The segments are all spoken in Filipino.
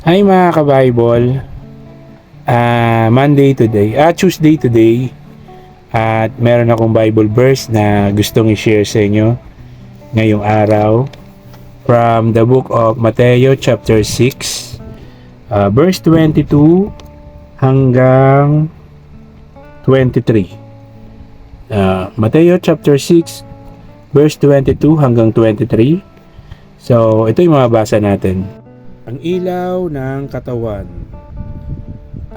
Hi mga ka-Bible. Tuesday today. At meron akong Bible verse na gustong i-share sa inyo ngayong araw. From the book of Matthew chapter 6, verse 22 hanggang 23. Matthew chapter 6, verse 22 hanggang 23. So, ito yung mababasa natin. Ang ilaw ng katawan.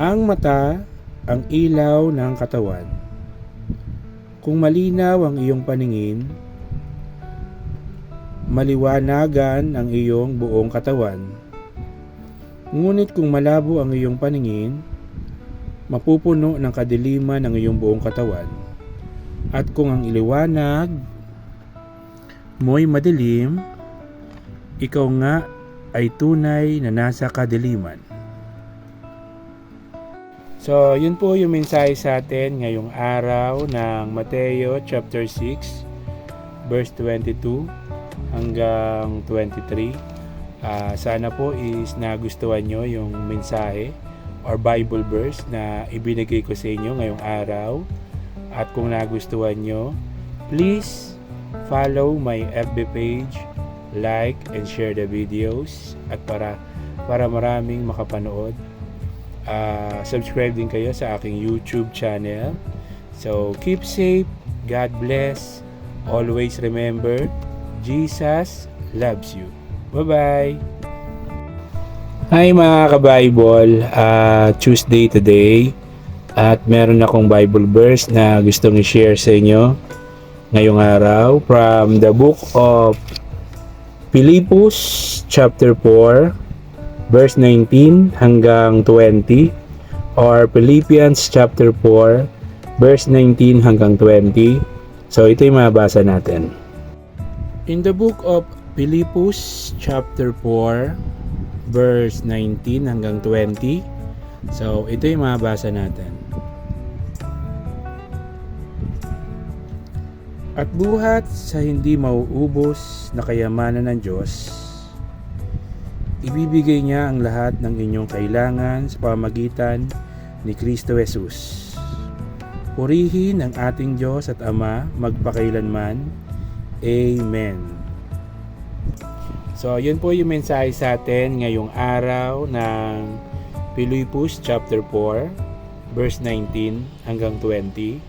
Ang mata, ang ilaw ng katawan. Kung malinaw ang iyong paningin, maliwanagan ang iyong buong katawan. Ngunit kung malabo ang iyong paningin, mapupuno ng kadiliman ang iyong buong katawan. At kung ang iliwanag mo'y madilim, ikaw nga ay tunay na nasa kadiliman. So, yun po yung mensahe sa atin ngayong araw ng Mateo chapter 6, verse 22 hanggang 23. Sana po is nagustuhan nyo yung mensahe or Bible verse na ibinigay ko sa inyo ngayong araw. At kung nagustuhan nyo, please follow my FB page, like and share the videos, at para maraming makapanood. Subscribe din kayo sa aking YouTube channel. So keep safe, God bless, always remember Jesus loves you. Bye bye. Hi mga ka-Bible, Tuesday today at meron akong Bible verse na gustong i-share sa inyo ngayong araw from the book of Philippians chapter 4, verse 19 hanggang 20, or Philippians chapter 4, verse 19 hanggang 20. So ito yung mababasa natin. In the book of Philippians chapter 4, verse 19 hanggang 20. So ito yung mababasa natin. At buhat sa hindi mauubos na kayamanan ng Diyos, ibibigay niya ang lahat ng inyong kailangan sa pamamagitan ni Kristo Jesus. Purihin ang ating Diyos at Ama magpakailanman. Amen. So, yun po yung mensahe sa atin ngayong araw ng Philippians chapter 4, verse 19 hanggang 20.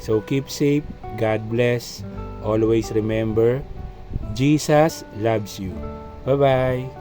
So, keep safe. God bless. Always remember, Jesus loves you. Bye-bye.